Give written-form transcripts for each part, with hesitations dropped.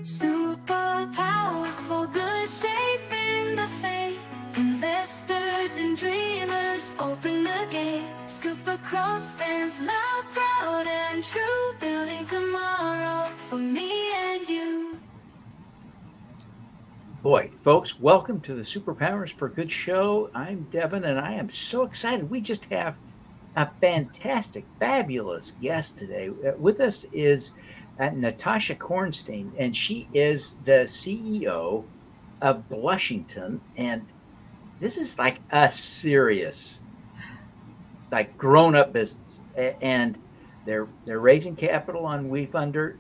Superpowers for good, shaping the fate. Investors and dreamers open the gate. Super Crow stands loud, proud, and true, building tomorrow for me and you. Boy, folks, welcome to the Superpowers for Good show. I'm Devin, and I am so excited. We just have a fantastic, fabulous guest today. With us is Natasha Cornstein, and she is the CEO of Blushington. And this is like a serious, like grown-up business. And they're raising capital on WeFunder.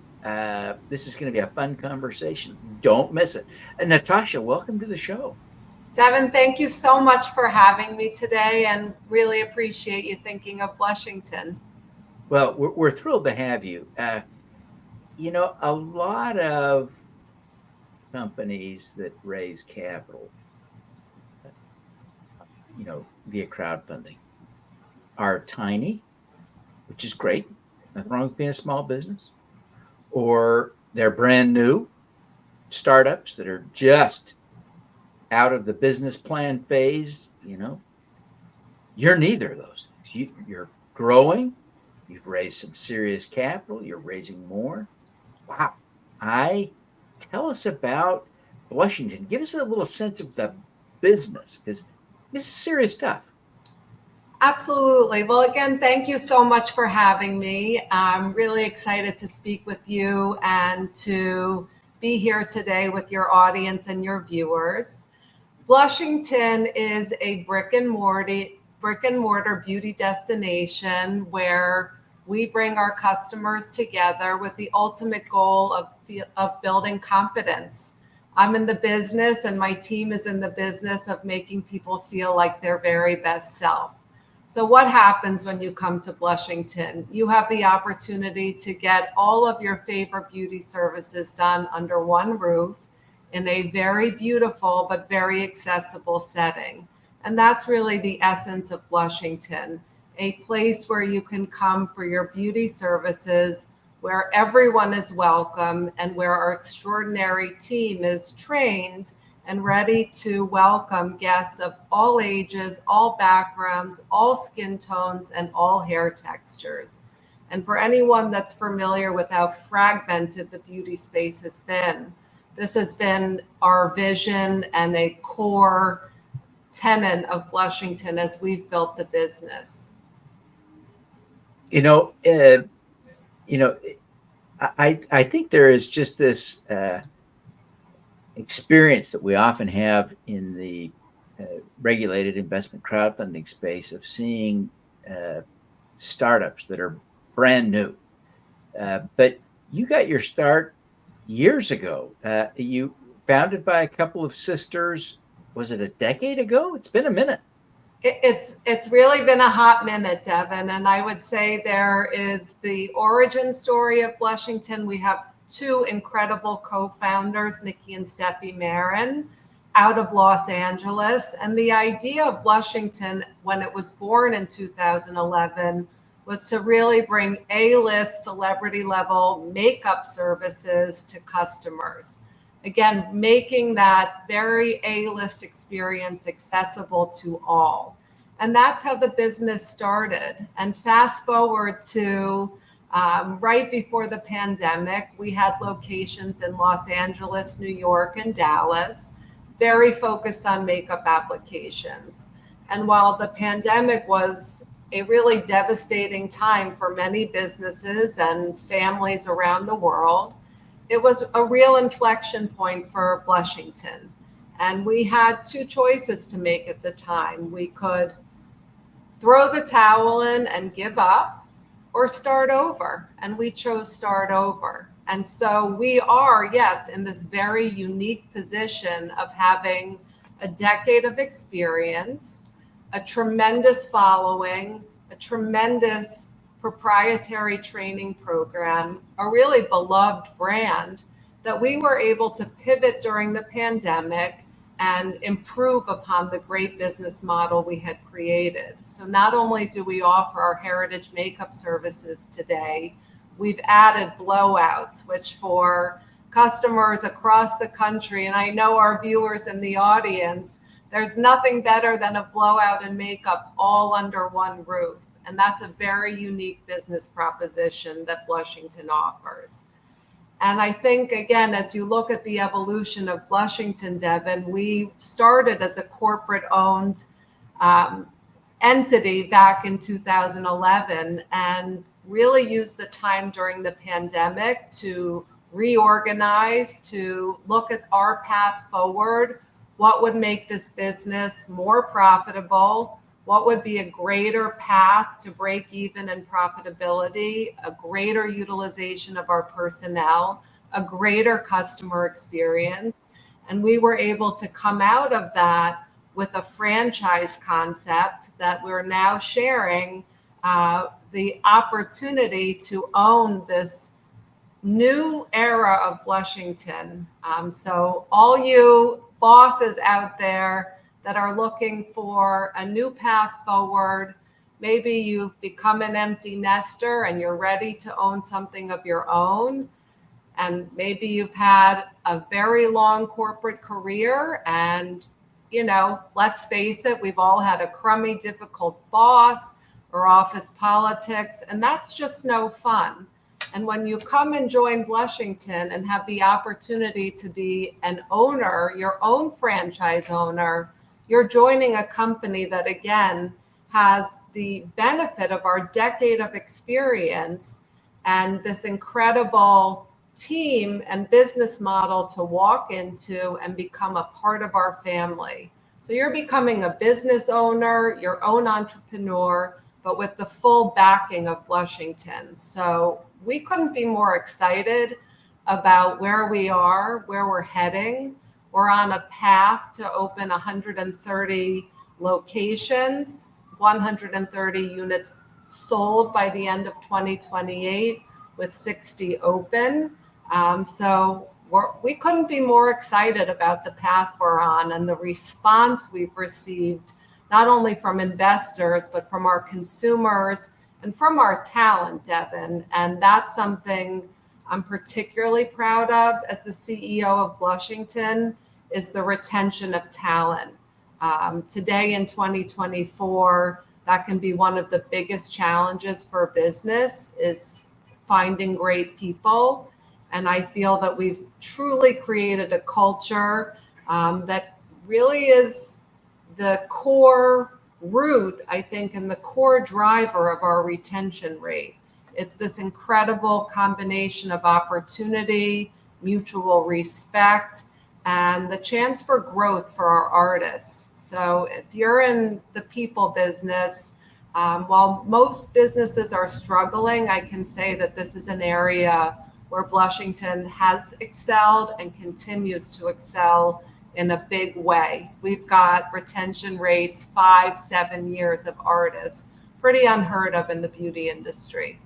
This is going to be a fun conversation. Don't miss it. Natasha, welcome to the show. Devin, thank you so much for having me today and really appreciate you thinking of Blushington. Well, we're thrilled to have you. A lot of companies that raise capital, via crowdfunding are tiny, which is great. Nothing wrong with being a small business. Or they're brand new startups that are just out of the business plan phase. You're neither of those things. You're growing. You've raised some serious capital. You're raising more. Wow. Tell us about Blushington. Give us a little sense of the business, because this is serious stuff. Absolutely. Well, again, thank you so much for having me. I'm really excited to speak with you and to be here today with your audience and your viewers. Blushington is a brick and mortar beauty destination where we bring our customers together with the ultimate goal of building confidence. I'm in the business, and my team is in the business of making people feel like their very best self. So what happens when you come to Blushington? You have the opportunity to get all of your favorite beauty services done under one roof in a very beautiful but very accessible setting. And that's really the essence of Blushington, a place where you can come for your beauty services, where everyone is welcome and where our extraordinary team is trained and ready to welcome guests of all ages, all backgrounds, all skin tones, and all hair textures. And for anyone that's familiar with how fragmented the beauty space has been, this has been our vision and a core tenet of Blushington as we've built the business. I think there is just this experience that we often have in the regulated investment crowdfunding space of seeing startups that are brand new. But you got your start years ago. You founded by a couple of sisters. Was it a decade ago? It's been a minute. It's really been a hot minute, Devin. And I would say there is the origin story of Blushington. We have two incredible co-founders, Nikki and Steffi Marin, out of Los Angeles. And the idea of Blushington, when it was born in 2011, was to really bring A-list celebrity level makeup services to customers. Again, making that very A-list experience accessible to all. And that's how the business started. And fast forward to right before the pandemic, we had locations in Los Angeles, New York, and Dallas, very focused on makeup applications. And while the pandemic was a really devastating time for many businesses and families around the world, it was a real inflection point for Blushington. And we had two choices to make at the time. We could throw the towel in and give up, or start over. And we chose start over. And so we are, yes, in this very unique position of having a decade of experience, a tremendous following, a tremendous proprietary training program, a really beloved brand that we were able to pivot during the pandemic and improve upon the great business model we had created. So not only do we offer our heritage makeup services today, we've added blowouts, which for customers across the country, and I know our viewers in the audience, there's nothing better than a blowout and makeup all under one roof. And that's a very unique business proposition that Blushington offers. And I think, again, as you look at the evolution of Blushington, Devin, we started as a corporate-owned entity back in 2011 and really used the time during the pandemic to reorganize, to look at our path forward, what would make this business more profitable, what would be a greater path to break even and profitability, a greater utilization of our personnel, a greater customer experience. And we were able to come out of that with a franchise concept that we're now sharing the opportunity to own this new era of Blushington. So all you bosses out there that are looking for a new path forward, maybe you've become an empty nester and you're ready to own something of your own. And maybe you've had a very long corporate career and, you know, let's face it, we've all had a crummy, difficult boss or office politics, and that's just no fun. And when you come and join Blushington and have the opportunity to be an owner, your own franchise owner, you're joining a company that, again, has the benefit of our decade of experience and this incredible team and business model to walk into and become a part of our family. So you're becoming a business owner, your own entrepreneur, but with the full backing of Blushington. So we couldn't be more excited about where we are, where we're heading. We're on a path to open 130 locations, 130 units sold by the end of 2028 with 60 open. So we couldn't be more excited about the path we're on and the response we've received, not only from investors, but from our consumers and from our talent, Devin. And that's something I'm particularly proud of as the CEO of Blushington, is the retention of talent. Today in 2024, that can be one of the biggest challenges for a business, is finding great people. And I feel that we've truly created a culture that really is the core root, I think, and the core driver of our retention rate. It's this incredible combination of opportunity, mutual respect, and the chance for growth for our artists. So if you're in the people business, while most businesses are struggling, I can say that this is an area where Blushington has excelled and continues to excel in a big way. We've got retention rates 5-7 years of artists, pretty unheard of in the beauty industry.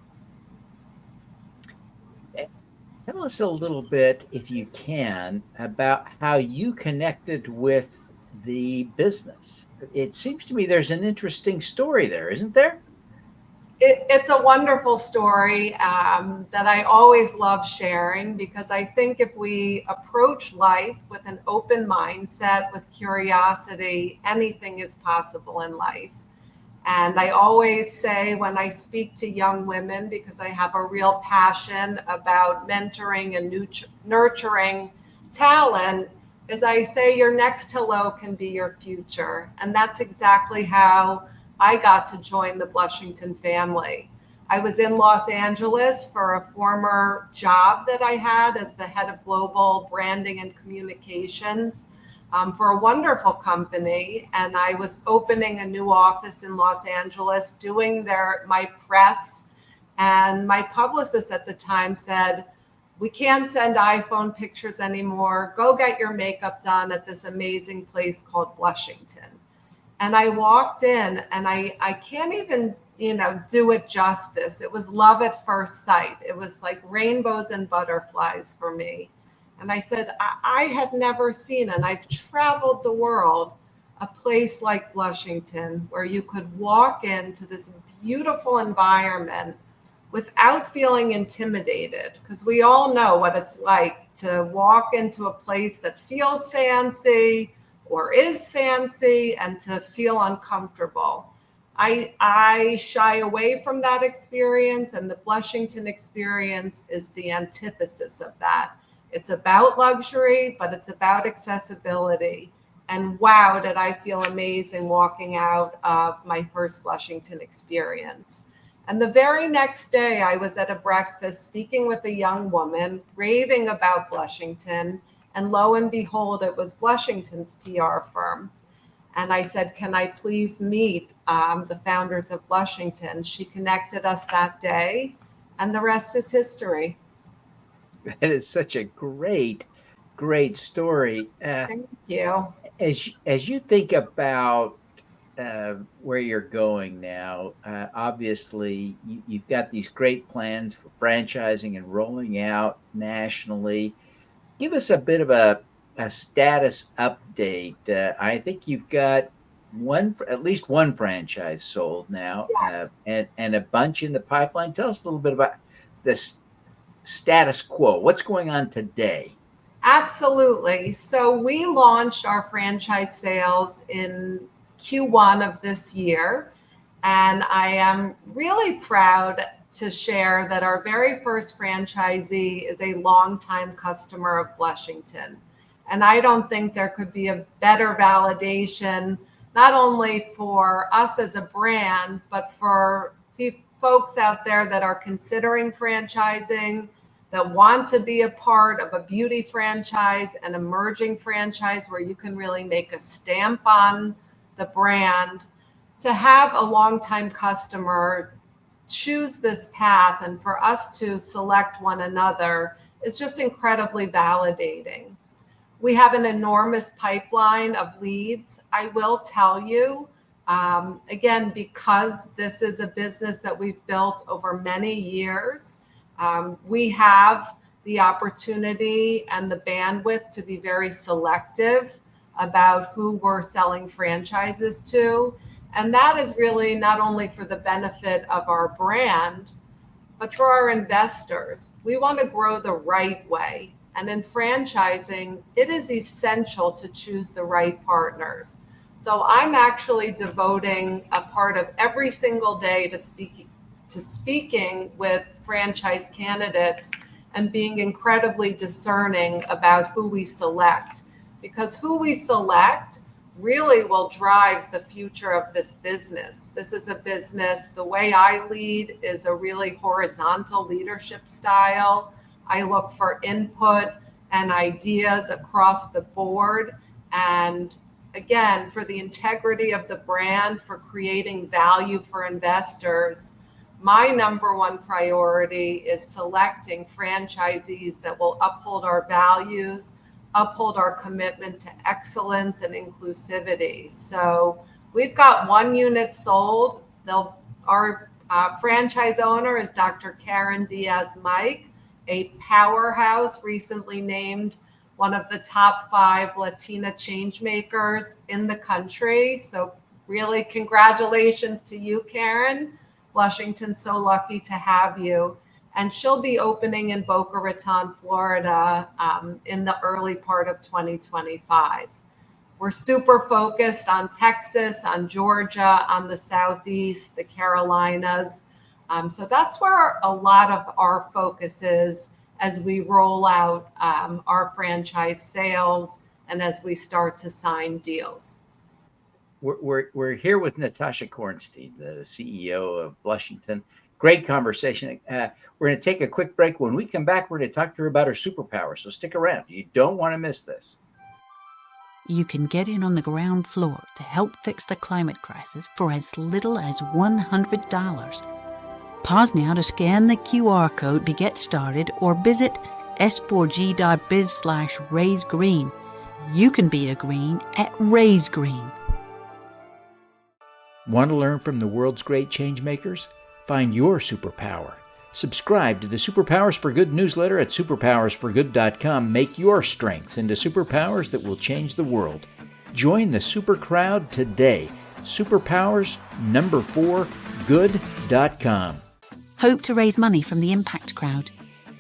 Tell us a little bit, if you can, about how you connected with the business. It seems to me there's an interesting story there, isn't there? It's a wonderful story that I always love sharing, because I think if we approach life with an open mindset, with curiosity, anything is possible in life. And I always say when I speak to young women, because I have a real passion about mentoring and nurturing talent, is I say your next hello can be your future. And that's exactly how I got to join the Blushington family. I was in Los Angeles for a former job that I had as the head of global branding and communications for a wonderful company. And I was opening a new office in Los Angeles, doing my press. And my publicist at the time said, "We can't send iPhone pictures anymore. Go get your makeup done at this amazing place called Blushington." And I walked in, and I can't even, do it justice. It was love at first sight. It was like rainbows and butterflies for me. And I said, I had never seen, and I've traveled the world, a place like Blushington where you could walk into this beautiful environment without feeling intimidated, because we all know what it's like to walk into a place that feels fancy or is fancy and to feel uncomfortable. I shy away from that experience, and the Blushington experience is the antithesis of that. It's about luxury, but it's about accessibility. And wow, did I feel amazing walking out of my first Blushington experience. And the very next day, I was at a breakfast speaking with a young woman, raving about Blushington. And lo and behold, it was Blushington's PR firm. And I said, can I please meet the founders of Blushington? She connected us that day, and the rest is history. That is such a great story. Thank you. As you think about where you're going now, obviously you've got these great plans for franchising and rolling out nationally. Give us a bit of a status update. I think you've got at least one franchise sold now, Yes. and a bunch in the pipeline. Tell us a little bit about this status quo. What's going on today? Absolutely. So we launched our franchise sales in Q1 of this year, and I am really proud to share that our very first franchisee is a longtime customer of Blushington. And I don't think there could be a better validation, not only for us as a brand, but for folks out there that are considering franchising, that want to be a part of a beauty franchise, an emerging franchise where you can really make a stamp on the brand. To have a longtime customer choose this path and for us to select one another is just incredibly validating. We have an enormous pipeline of leads. I will tell you, again, because this is a business that we've built over many years, we have the opportunity and the bandwidth to be very selective about who we're selling franchises to. And that is really not only for the benefit of our brand, but for our investors. We want to grow the right way. And in franchising, it is essential to choose the right partners. So I'm actually devoting a part of every single day to speaking with franchise candidates and being incredibly discerning about who we select, because who we select really will drive the future of this business. This is a business, the way I lead is a really horizontal leadership style. I look for input and ideas across the board. And again, for the integrity of the brand, for creating value for investors, my number one priority is selecting franchisees that will uphold our values, uphold our commitment to excellence and inclusivity. So we've got one unit sold. Our franchise owner is Dr. Karen Diaz-Mike, a powerhouse, recently named one of the top 5 Latina change makers in the country. So really congratulations to you, Karen. Blushington's so lucky to have you. And she'll be opening in Boca Raton, Florida, in the early part of 2025. We're super focused on Texas, on Georgia, on the Southeast, the Carolinas. So that's where a lot of our focus is as we roll out our franchise sales and as we start to sign deals. We're here with Natasha Cornstein, the CEO of Blushington. Great conversation. We're going to take a quick break. When we come back, we're going to talk to her about her superpower. So stick around. You don't want to miss this. You can get in on the ground floor to help fix the climate crisis for as little as $100. Pause now to scan the QR code to get started or visit s4g.biz/raisegreen. You can be a green at Raise Green. Want to learn from the world's great change makers? Find your superpower. Subscribe to the Superpowers for Good newsletter at superpowersforgood.com. Make your strengths into superpowers that will change the world. Join the super crowd today. Superpowers4good.com. Hope to raise money from the Impact Crowd.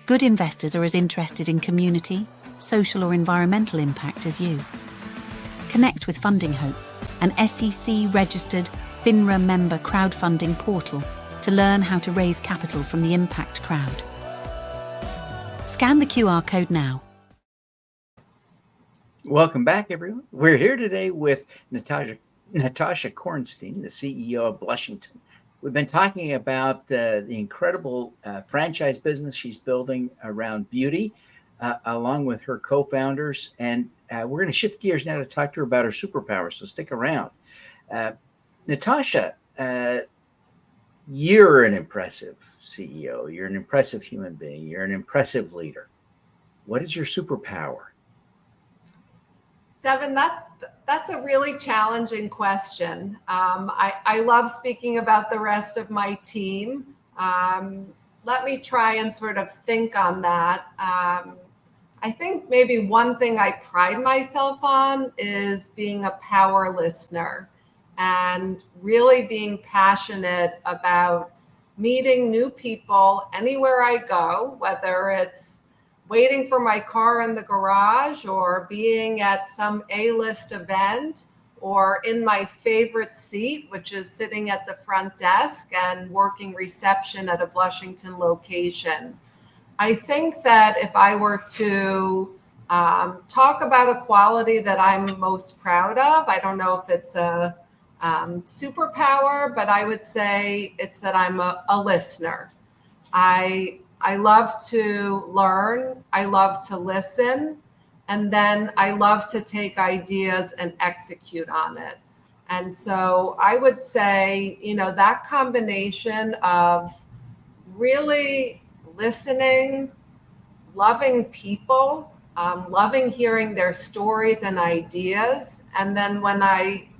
Good investors are as interested in community, social or environmental impact as you. Connect with Funding Hope, an SEC-registered FINRA member crowdfunding portal to learn how to raise capital from the impact crowd. Scan the QR code now. Welcome back, everyone. We're here today with Natasha Cornstein, the CEO of Blushington. We've been talking about the incredible franchise business she's building around beauty, along with her co-founders. And we're going to shift gears now to talk to her about her superpower, so stick around. Natasha, you're an impressive CEO. You're an impressive human being. You're an impressive leader. What is your superpower? Devin, that's a really challenging question. I love speaking about the rest of my team. Let me try and sort of think on that. I think maybe one thing I pride myself on is being a power listener and really being passionate about meeting new people anywhere I go, whether it's waiting for my car in the garage or being at some A-list event or in my favorite seat, which is sitting at the front desk and working reception at a Blushington location. I think that if I were to talk about a quality that I'm most proud of, I don't know if it's a superpower, but I would say it's that I'm a listener. I love to learn, I love to listen, and then I love to take ideas and execute on it. And so I would say, that combination of really listening, loving people, loving hearing their stories and ideas. And then when I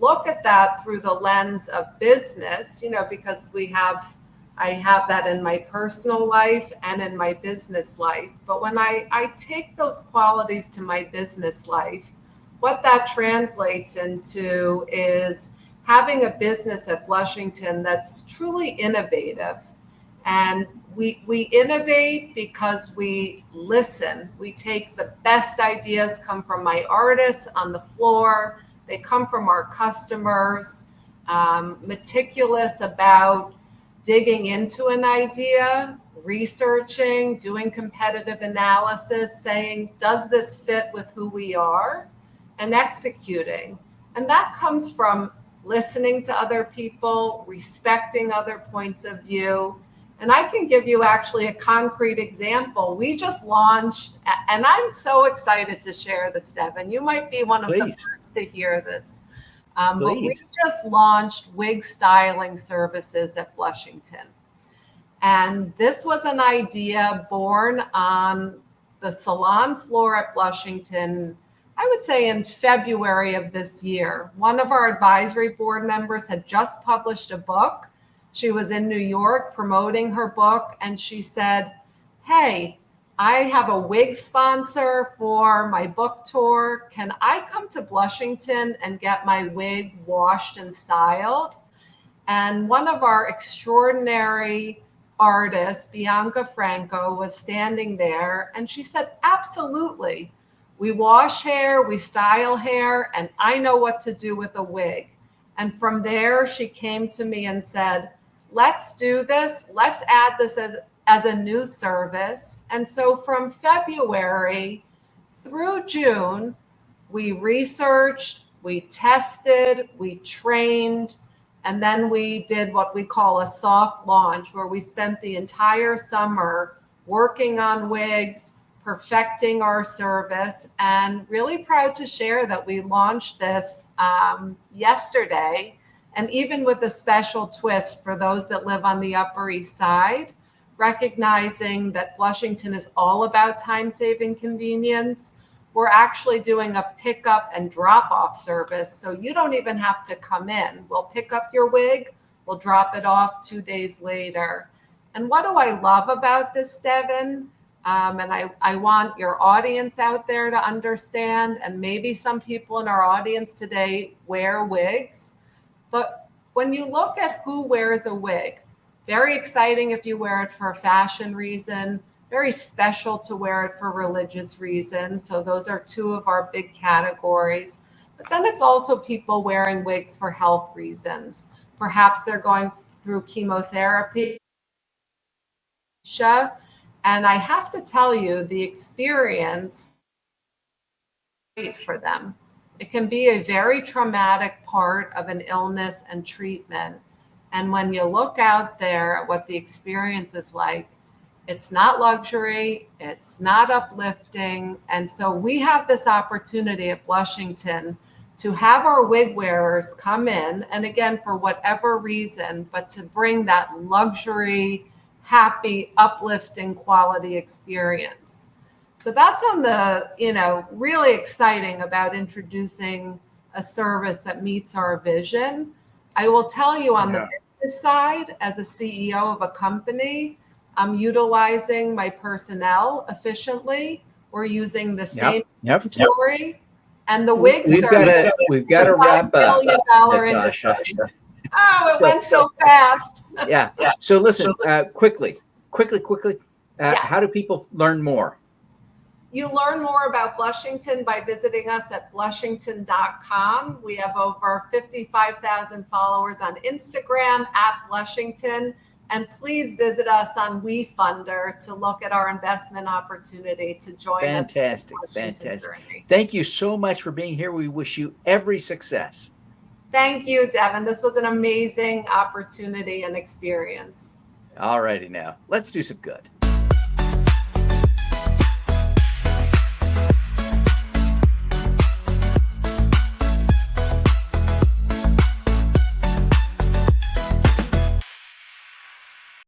look at that through the lens of business, because I have that in my personal life and in my business life. But when I take those qualities to my business life, what that translates into is having a business at Blushington that's truly innovative. And we innovate because we listen. We take the best ideas, come from my artists on the floor. They come from our customers, meticulous about digging into an idea, researching, doing competitive analysis, saying, does this fit with who we are? And executing. And that comes from listening to other people, respecting other points of view. And I can give you actually a concrete example. We just launched, and I'm so excited to share this, Devin. You might be one of the first to hear this. But we just launched wig styling services at Blushington. And this was an idea born on the salon floor at Blushington, I would say in February of this year. One of our advisory board members had just published a book. She was in New York promoting her book, and she said, hey, I have a wig sponsor for my book tour. Can I come to Blushington and get my wig washed and styled? And one of our extraordinary artists, Bianca Franco, was standing there, and she said, absolutely. We wash hair, we style hair, and I know what to do with a wig. And from there, she came to me and said, let's do this. Let's add this as a new service. And so from February through June, we researched, we tested, we trained, and then we did what we call a soft launch, where we spent the entire summer working on wigs, perfecting our service, and really proud to share that we launched this yesterday. And even with a special twist for those that live on the Upper East Side, recognizing that Blushington is all about time-saving convenience, we're actually doing a pickup and drop-off service. So you don't even have to come in. We'll pick up your wig, we'll drop it off 2 days later. And what do I love about this, Devin? And I want your audience out there to understand, and maybe some people in our audience today wear wigs. But when you look at who wears a wig, very exciting if you wear it for a fashion reason, very special to wear it for religious reasons. So those are two of our big categories. But then it's also people wearing wigs for health reasons. Perhaps they're going through chemotherapy. And I have to tell you, the experience is great for them. It can be a very traumatic part of an illness and treatment. And when you look out there at what the experience is like, it's not luxury, it's not uplifting. And so we have this opportunity at Blushington to have our wig wearers come in, and again, for whatever reason, but to bring that luxury, happy, uplifting quality experience. So that's on the, really exciting about introducing a service that meets our vision. I will tell you on the business side, as a CEO of a company, I'm utilizing my personnel efficiently. We're using the same inventory, and the wigs we've got to wrap up, Natasha. Oh, it went so fast. Yeah. So listen, quickly. How do people learn more? You learn more about Blushington by visiting us at blushington.com. We have over 55,000 followers on Instagram at Blushington. And please visit us on WeFunder to look at our investment opportunity to join us. Fantastic. Thank you so much for being here. We wish you every success. Thank you, Devin. This was an amazing opportunity and experience. All righty now. Let's do some good.